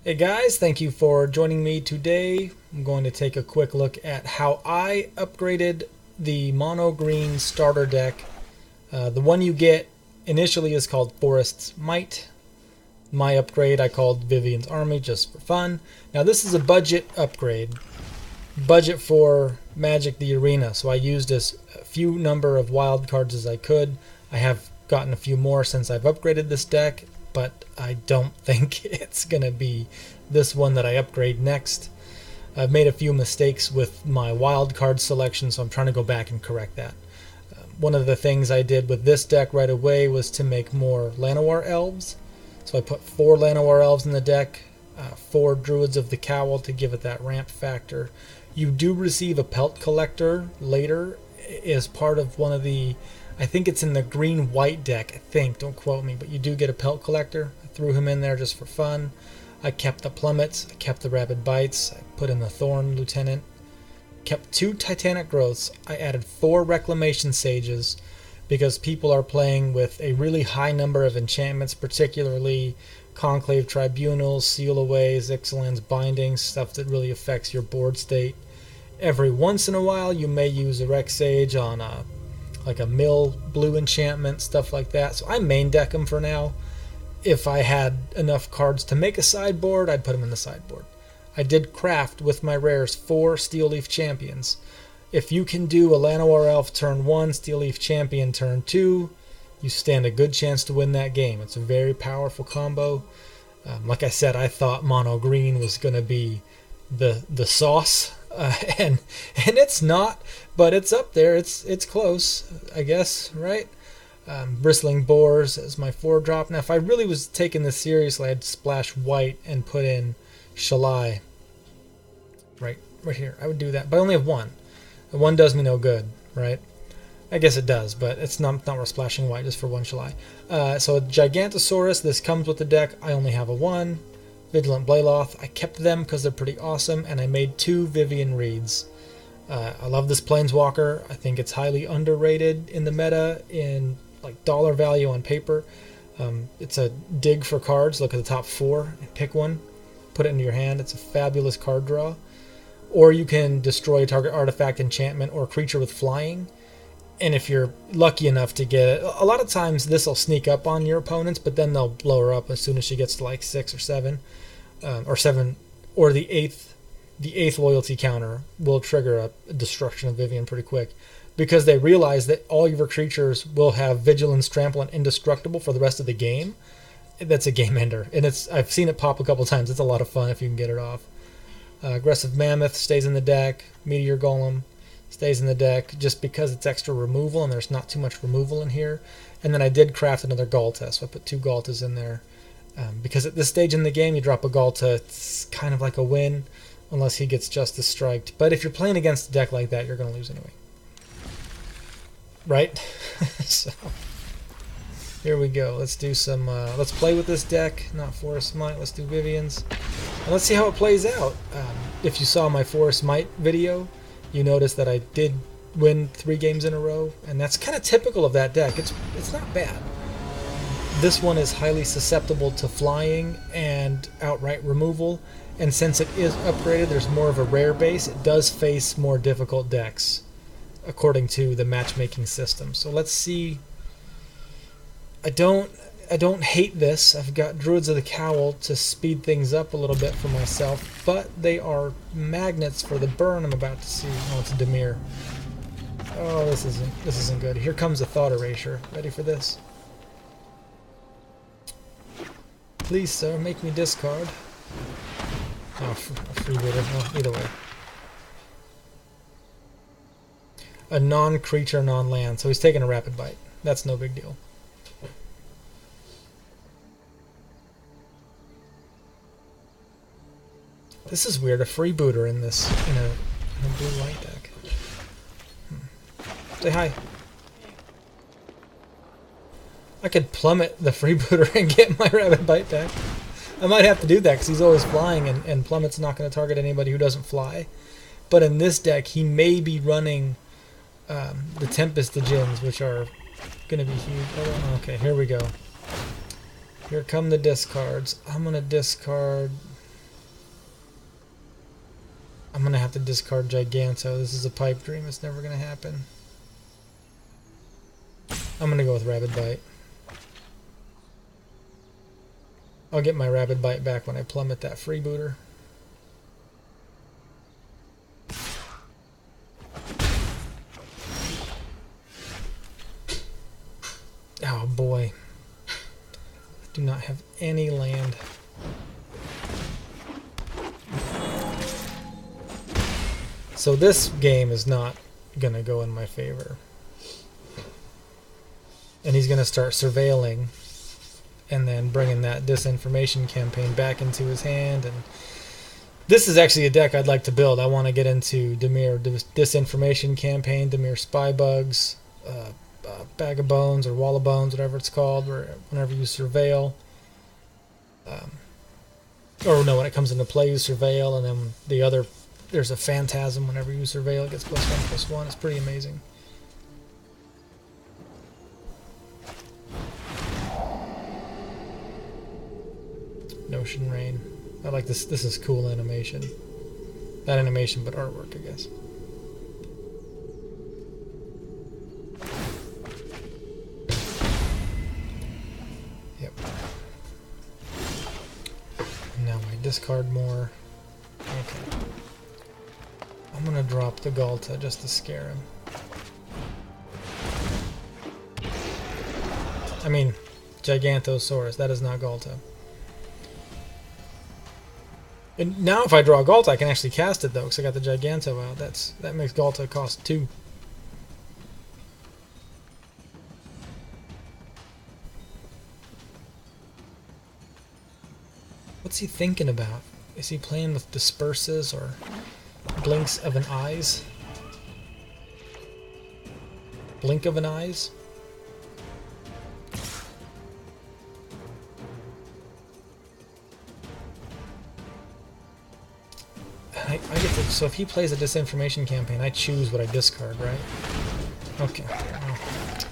Hey guys, thank you for joining me today. I'm going to take a quick look at how I upgraded the Mono Green starter deck. The one you get initially is called Forest's Might. My upgrade I called Vivian's Army just for fun. Now this is a budget upgrade. Budget for Magic the Arena, so I used as few number of wild cards as I could. I have gotten a few more since I've upgraded this deck, but I don't think it's going to be this one that I upgrade next. I've made a few mistakes with my wild card selection, so I'm trying to go back and correct that. One of the things I did with this deck right away was to make more Llanowar Elves. So I put 4 Llanowar Elves in the deck, 4 Druids of the Cowl to give it that ramp factor. You do receive a Pelt Collector later as part of one of the, I think it's in the green-white deck, I think, don't quote me, but you do get a Pelt Collector. I threw him in there just for fun. I kept the Plummets, I kept the Rapid Bites, I put in the Thorn Lieutenant, kept 2 Titanic Growths, I added 4 Reclamation Sages, because people are playing with a really high number of enchantments, particularly Conclave Tribunals, Seal Aways, Ixalan's Bindings, stuff that really affects your board state. Every once in a while you may use a Rec Sage on like a mill blue enchantment, stuff like that. So I main deck them for now. If I had enough cards to make a sideboard, I'd put them in the sideboard. I did craft with my rares 4 Steel Leaf Champions. If you can do a Llanowar Elf turn 1, Steel Leaf Champion turn 2, you stand a good chance to win that game. It's a very powerful combo. Like I said, I thought Mono Green was going to be the sauce. And it's not, but it's up there. It's close, I guess, right? Bristling Boars as my 4-drop. Now, if I really was taking this seriously, I'd splash white and put in Shalai. Right here. I would do that, but I only have 1. And 1 does me no good, right? I guess it does, but it's not worth splashing white just for 1 Shalai. So Gigantosaurus, this comes with the deck. I only have a 1. Vigilant Blayloth, I kept them because they're pretty awesome, and I made 2 Vivian Reeds. I love this Planeswalker. I think it's highly underrated in the meta in like dollar value on paper. It's a dig for cards. Look at the top 4 and pick one, put it into your hand. It's a fabulous card draw. Or you can destroy a target artifact, enchantment, or creature with flying. And if you're lucky enough to get it, a lot of times this will sneak up on your opponents, but then they'll blow her up as soon as she gets to like 6 or 7, or the eighth loyalty counter will trigger a destruction of Vivian pretty quick, because they realize that all your creatures will have Vigilance, Trample, and Indestructible for the rest of the game. That's a game ender, and I've seen it pop a couple times. It's a lot of fun if you can get it off. Aggressive Mammoth stays in the deck. Meteor Golem stays in the deck just because it's extra removal, and there's not too much removal in here. And then I did craft another Galta, so I put 2 Galtas in there. Because at this stage in the game, you drop a Galta, it's kind of like a win, unless he gets Justice Striked. But if you're playing against a deck like that, you're going to lose anyway. Right? So, here we go. Let's do some, let's play with this deck, not Forest Might. Let's do Vivian's. And let's see how it plays out. If you saw my Forest Might video, you notice that I did win 3 games in a row, and that's kind of typical of that deck. It's not bad. This one is highly susceptible to flying and outright removal, and since it is upgraded, there's more of a rare base. It does face more difficult decks, according to the matchmaking system. So let's see. I don't hate this. I've got Druids of the Cowl to speed things up a little bit for myself, but they are magnets for the burn I'm about to see. Oh, it's a Dimir. Oh, this isn't good. Here comes a Thought Erasure. Ready for this? Please, sir, make me discard. Oh, freebooter. Well, either way. A non-creature, non-land. So he's taking a Rapid Bite. That's no big deal. This is weird, a freebooter in this, in a blue-white deck. Say hi. I could plummet the freebooter and get my Rapid Bite back. I might have to do that because he's always flying, and plummet's not going to target anybody who doesn't fly. But in this deck, he may be running the Tempest Djinns, which are going to be huge. Oh, okay, here we go. Here come the discards. I'm going to discard I'm gonna have to discard Giganto. This is a pipe dream. It's never gonna happen. I'm gonna go with Rabid Bite. I'll get my Rabid Bite back when I plummet that freebooter. Oh boy. I do not have any land. So this game is not gonna go in my favor. And he's gonna start surveilling and then bringing that disinformation campaign back into his hand. And this is actually a deck I'd like to build. I want to get into Dimir disinformation campaign, Dimir spy bugs, bag of bones or wall of bones, whatever it's called, where whenever you surveil, or no, when it comes into play you surveil, and then the other, there's a phantasm whenever you surveil, it gets +1/+1. It's pretty amazing. Notion Rain. I like this. This is cool animation. Not animation, but artwork, I guess. Yep. Now I discard more. Okay. I'm gonna drop the Galta just to scare him. I mean, Gigantosaurus. That is not Galta. And now if I draw Galta, I can actually cast it, though, because I got the Giganto out. That makes Galta cost 2. What's he thinking about? Is he playing with Disperses or Blinks of an Eyes? Blink of an Eyes? I get to, so if he plays a disinformation campaign, I choose what I discard, right? Okay.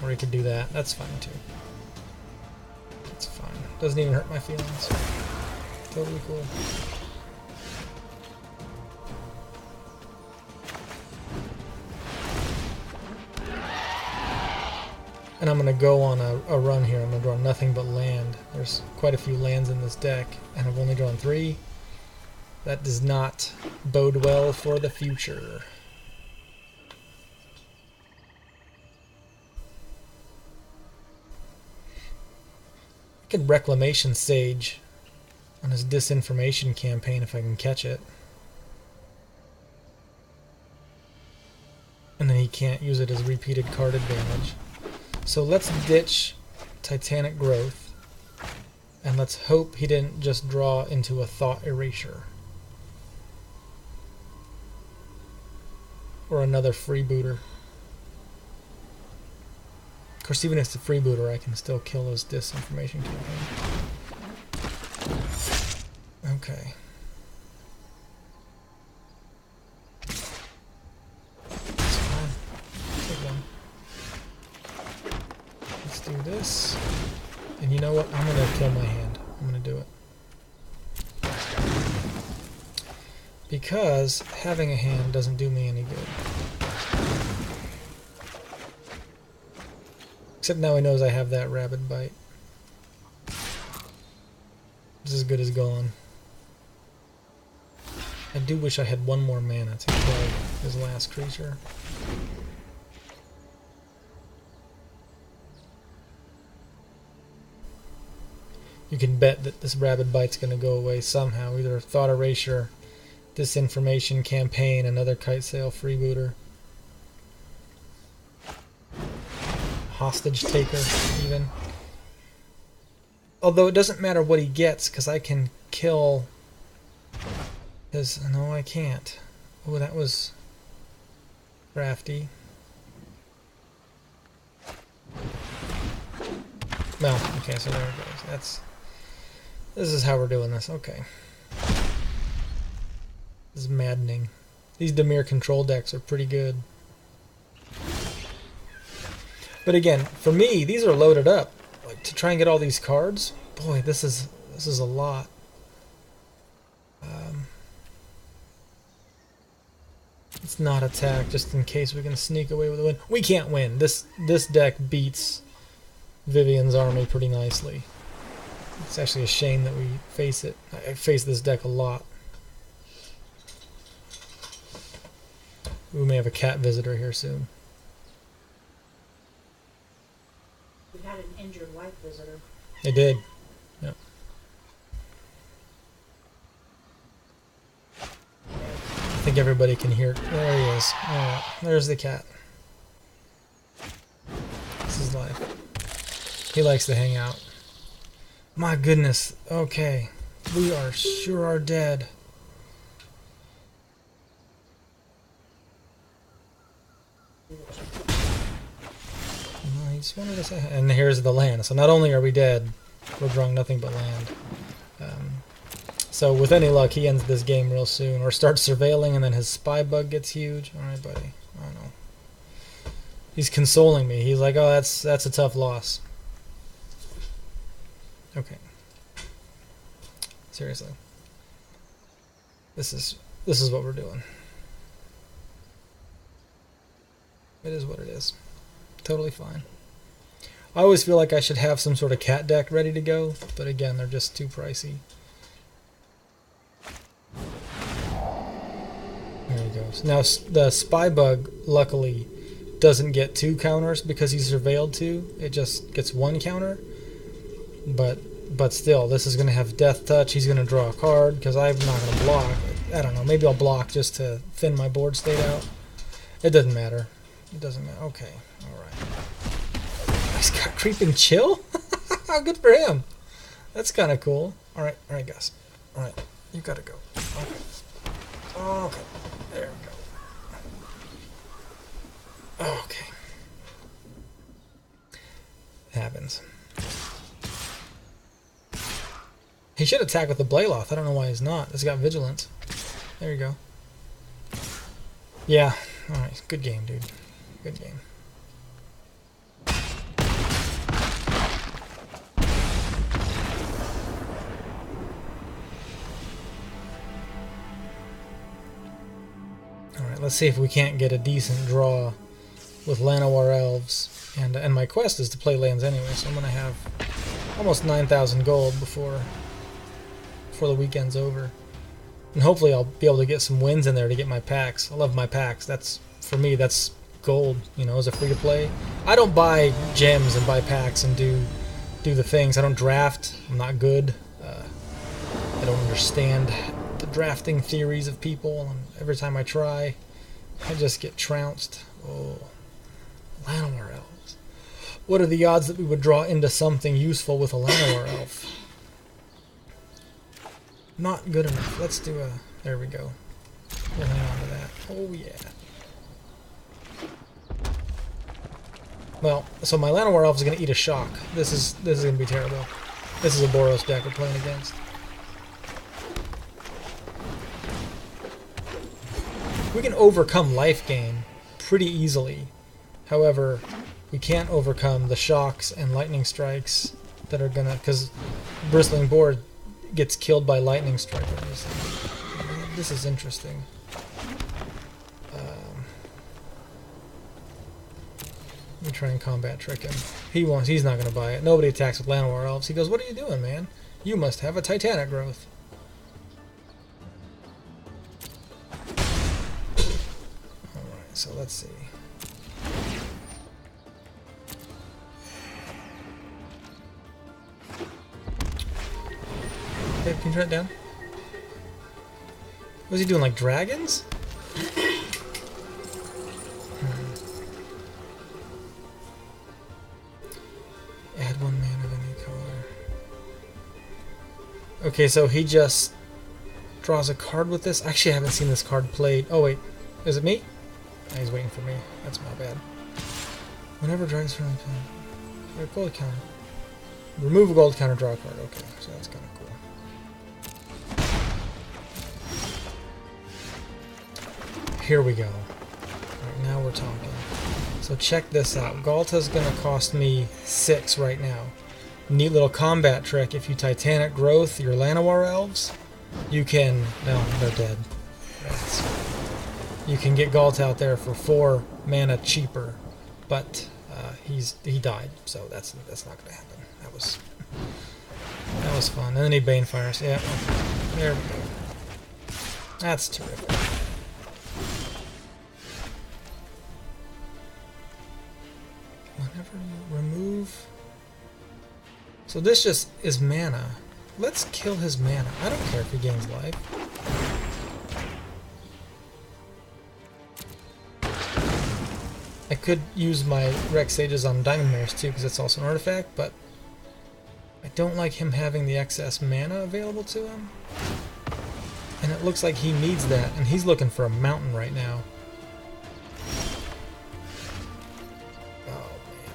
Or he could do that. That's fine, too. That's fine. Doesn't even hurt my feelings. Totally cool. And I'm going to go on a run here. I'm going to draw nothing but land. There's quite a few lands in this deck, and I've only drawn 3. That does not bode well for the future. I could Reclamation Sage on his disinformation campaign if I can catch it. And then he can't use it as repeated card advantage. So let's ditch Titanic Growth. And let's hope he didn't just draw into a Thought Erasure. Or another freebooter. Of course, even if it's a freebooter, I can still kill his disinformation campaign. Okay. That's fine. Take one. Let's do this. And you know what? I'm going to kill my hand. I'm going to do it. Because having a hand doesn't do me any good. Except now he knows I have that Rabid Bite. It's as good as gone. I do wish I had one more mana to kill his last creature. You can bet that this Rabid Bite's going to go away somehow. Either Thought Erasure, Disinformation Campaign, another Kite Sail freebooter. Hostage Taker, even. Although it doesn't matter what he gets, because I can kill his... No, I can't. Oh, that was crafty. Well, okay, so there it goes. This is how we're doing this. Okay. This is maddening. These Dimir control decks are pretty good. But again, for me, these are loaded up. Like, to try and get all these cards, boy, this is a lot. Let's not attack just in case we can sneak away with a win. We can't win. This deck beats Vivian's army pretty nicely. It's actually a shame that we face it. I face this deck a lot. We may have a cat visitor here soon. We had an injured wife visitor. They did. Yep. I think everybody can hear it. There he is. Alright, there's the cat. This is life. He likes to hang out. My goodness. Okay. We are sure dead. He just wanted to say hi. And here's the land. So not only are we dead, we're drawing nothing but land. So with any luck, he ends this game real soon, or starts surveilling, and then his spy bug gets huge. All right, buddy. I don't know. He's consoling me. He's like, "Oh, that's a tough loss." Okay. Seriously. This is what we're doing. It is what it is. Totally fine. I always feel like I should have some sort of cat deck ready to go, but again, they're just too pricey. There he goes. Now, the spy bug, luckily, doesn't get 2 counters because he's surveilled 2. It just gets 1 counter. But still, this is going to have death touch. He's going to draw a card because I'm not going to block. I don't know. Maybe I'll block just to thin my board state out. It doesn't matter. It doesn't matter. Okay. All right. He's got creeping chill? Good for him. That's kind of cool. All right, guys. All right. You got to go. Okay. Okay. There we go. Okay. It happens. He should attack with the Blayloth. I don't know why he's not. It's got Vigilance. There you go. Yeah. Alright. Good game, dude. Good game. Alright, let's see if we can't get a decent draw with Llanowar Elves. And my quest is to play lands anyway, so I'm going to have almost 9,000 gold before the weekend's over. And hopefully I'll be able to get some wins in there to get my packs. I love my packs. That's, for me, that's gold, you know, as a free-to-play. I don't buy gems and buy packs and do the things. I don't draft. I'm not good. I don't understand the drafting theories of people. And every time I try, I just get trounced. Oh, Llanowar Elves. What are the odds that we would draw into something useful with a Llanowar Elf? Not good enough. Let's do a... There we go. We'll hang on to that. Oh, yeah. Well, so my Llanowar Elf is going to eat a shock. This is going to be terrible. This is a Boros deck we're playing against. We can overcome life gain pretty easily. However, we can't overcome the shocks and lightning strikes that are going to... Because Bristling Board gets killed by lightning strike. This is interesting. Let me try and combat trick him. He's not going to buy it. Nobody attacks with Llanowar Elves. He goes, "What are you doing, man? You must have a Titanic growth." Alright, so let's see. Okay, can you turn it down? What is he doing, like dragons? Add 1 mana of any color. Okay, so he just draws a card with this. Actually, I haven't seen this card played. Oh wait, is it me? Oh, he's waiting for me. That's my bad. Whenever dragons from a gold counter. Remove a gold counter, draw a card. Okay, so that's kind of cool. Here we go. Alright, now we're talking. So check this out. Galta's going to cost me 6 right now. Neat little combat trick. If you Titanic Growth your Llanowar Elves, you can... No, they're dead. you can get Galt out there for 4 mana cheaper, but he died, so that's not gonna happen. That was fun. And then he Banefires. Yeah, there we go. That's terrific. Whenever you remove, so this just is mana. Let's kill his mana. I don't care if he gains life. I could use my Rex Sages on Diamond Mares too, because it's also an artifact, but I don't like him having the excess mana available to him. And it looks like he needs that, and he's looking for a mountain right now. Oh, man.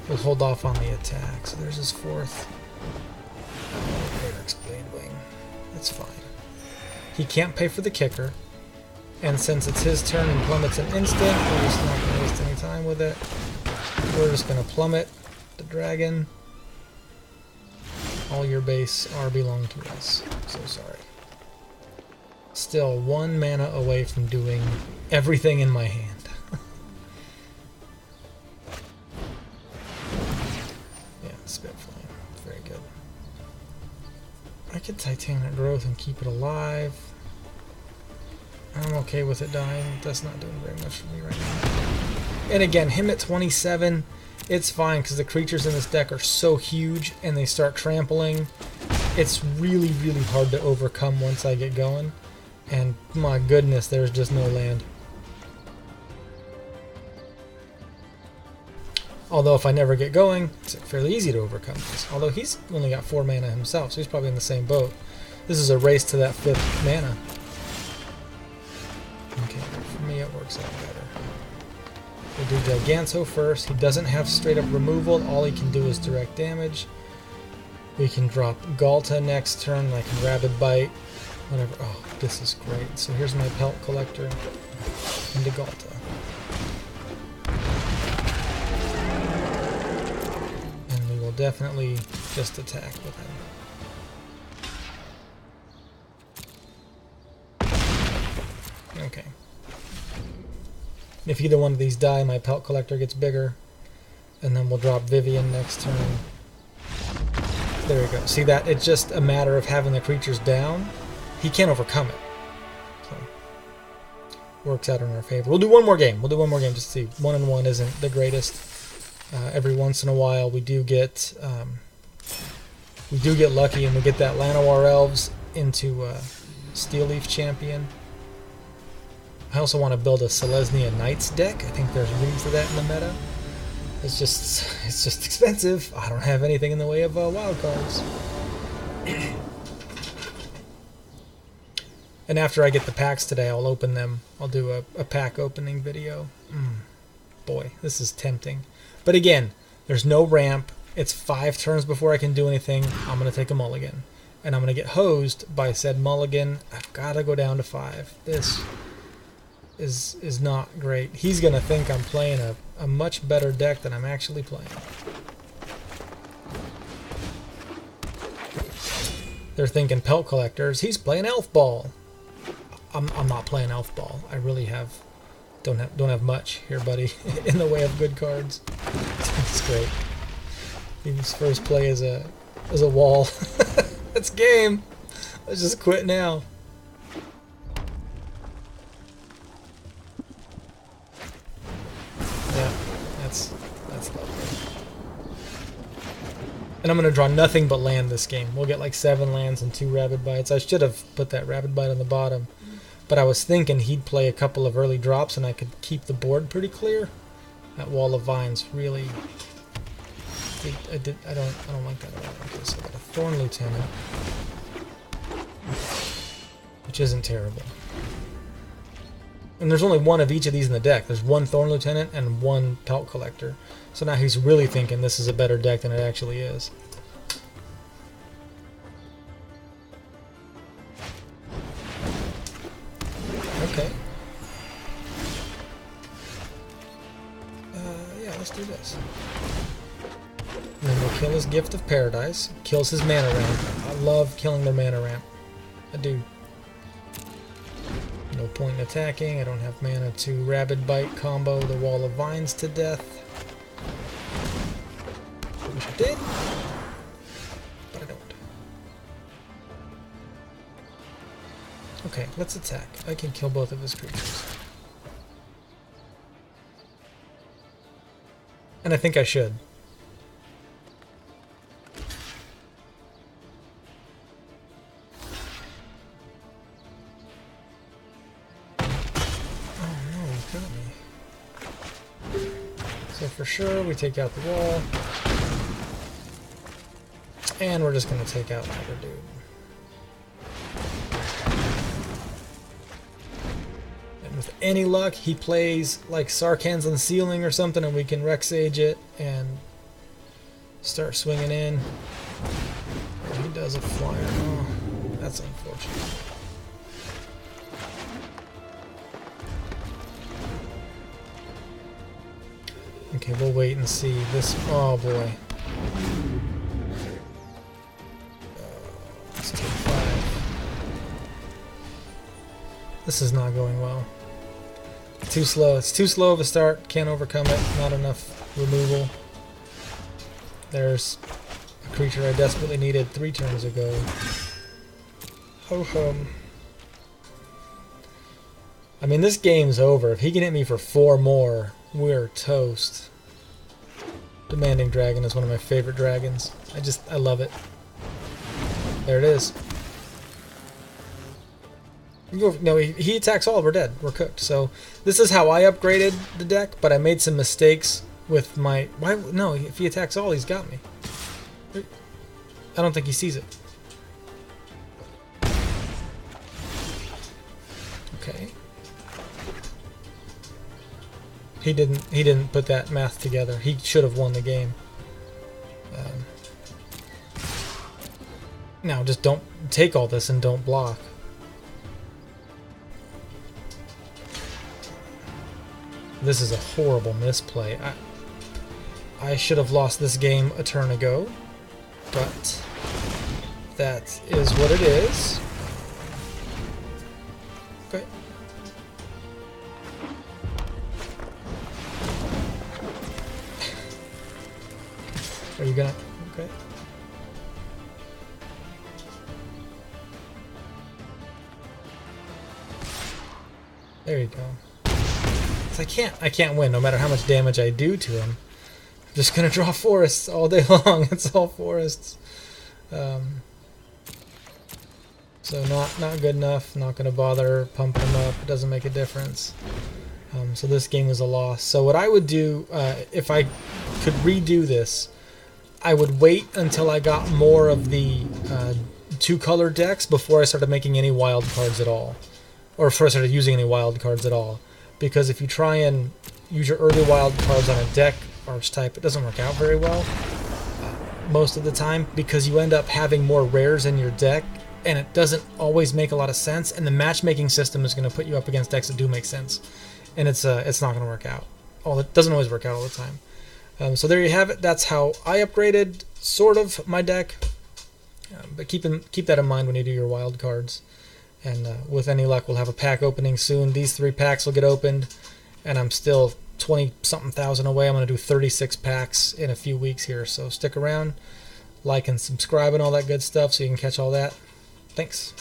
We'll hold off on the attack. So there's his 4th. Eric's Blade Wing. That's fine. He can't pay for the kicker. And since it's his turn and Plummet's an instant, we're just not going to waste any time with it. We're just going to Plummet the dragon. All your base are belong to us. So sorry. Still 1 mana away from doing everything in my hand. Yeah, Spitflame. Very good. I could Titanic Growth and keep it alive. I'm okay with it dying. That's not doing very much for me right now. And again, him at 27, it's fine because the creatures in this deck are so huge and they start trampling. It's really, really hard to overcome once I get going. And my goodness, there's just no land. Although if I never get going, it's fairly easy to overcome this. Although he's only got 4 mana himself, so he's probably in the same boat. This is a race to that 5th mana. Okay, for me it works out better. We'll do Giganto first. He doesn't have straight up removal. All he can do is direct damage. We can drop Galta next turn. I can Rabid Bite. Whatever. Oh, this is great. So here's my Pelt Collector into Galta. And we will definitely just attack with him. Okay. If either one of these die, my Pelt Collector gets bigger. And then we'll drop Vivian next turn. There we go. See that? It's just a matter of having the creatures down. He can't overcome it. So, works out in our favor. We'll do one more game. We'll do one more game just to see. 1-1 isn't the greatest. Every once in a while we do get lucky and we get that Llanowar Elves into Steel Leaf Champion. I also want to build a Selesnya Knights deck. I think there's room for that in the meta. It's just expensive. I don't have anything in the way of wild cards. And after I get the packs today, I'll open them. I'll do a pack opening video. Boy, this is tempting. But again, there's no ramp. It's 5 turns before I can do anything. I'm going to take a mulligan. And I'm going to get hosed by said mulligan. I've got to go down to 5. This is not great. He's going to think I'm playing a much better deck than I'm actually playing. They're thinking Pelt Collectors. He's playing Elf Ball. I'm not playing Elf Ball. I really don't have much here, buddy, in the way of good cards. It's great. His first play is a wall. That's game. Let's just quit now. Yeah, that's lovely. And I'm going to draw nothing but land this game. We'll get like 7 lands and 2 Rabid Bites. I should have put that Rabid Bite on the bottom. But I was thinking he'd play a couple of early drops and I could keep the board pretty clear. That Wall of Vines really... I don't like that at all. Okay, so I got a Thorn Lieutenant. Which isn't terrible. And there's only 1 of each of these in the deck. There's 1 Thorn Lieutenant and 1 Pelt Collector. So now he's really thinking this is a better deck than it actually is. Okay. Yeah, let's do this. And then we'll kill his Gift of Paradise. Kills his mana ramp. I love killing their mana ramp. I do. No point in attacking. I don't have mana to Rabid Bite combo the Wall of Vines to death. I wish I did, but I don't. Okay, let's attack. I can kill both of his creatures. And I think I should. So for sure, we take out the wall. And we're just going to take out Tiger Dude. And with any luck, he plays like Sarkhan's Unsealing or something, and we can Rex Age it and start swinging in. Oh, he does a flyer. Oh, that's unfortunate. Okay, we'll wait and see this. Oh boy. Let's take 5. This is not going well. Too slow. It's too slow of a start. Can't overcome it. Not enough removal. There's a creature I desperately needed 3 turns ago. Ho hum. I mean, this game's over. If he can hit me for 4 more, we're toast. Demanding Dragon is one of my favorite dragons. I love it. There it is. No, he attacks all, we're dead. We're cooked. So this is how I upgraded the deck, but I made some mistakes with my... Why? No, if he attacks all, he's got me. I don't think he sees it. Okay. He didn't put that math together. He should have won the game. Now just don't take all this and don't block. This is a horrible misplay. I should have lost this game a turn ago, but that is what it is. Okay. Are you gonna... Okay. There you go. So I can't win no matter how much damage I do to him. I'm just gonna draw forests all day long. It's all forests. So not good enough. Not gonna bother pumping him up. It doesn't make a difference. So this game is a loss. So what I would do if I could redo this, I would wait until I got more of the 2-color decks before I started making any wild cards at all. Or before I started using any wild cards at all. Because if you try and use your early wild cards on a deck archetype, it doesn't work out very well most of the time, because you end up having more rares in your deck, and it doesn't always make a lot of sense, and the matchmaking system is going to put you up against decks that do make sense. And it's not going to work out. It doesn't always work out all the time. So there you have it. That's how I upgraded, sort of, my deck. But keep that in mind when you do your wild cards. And with any luck, we'll have a pack opening soon. These 3 packs will get opened, and I'm still 20-something thousand away. I'm going to do 36 packs in a few weeks here. So stick around, like and subscribe and all that good stuff so you can catch all that. Thanks.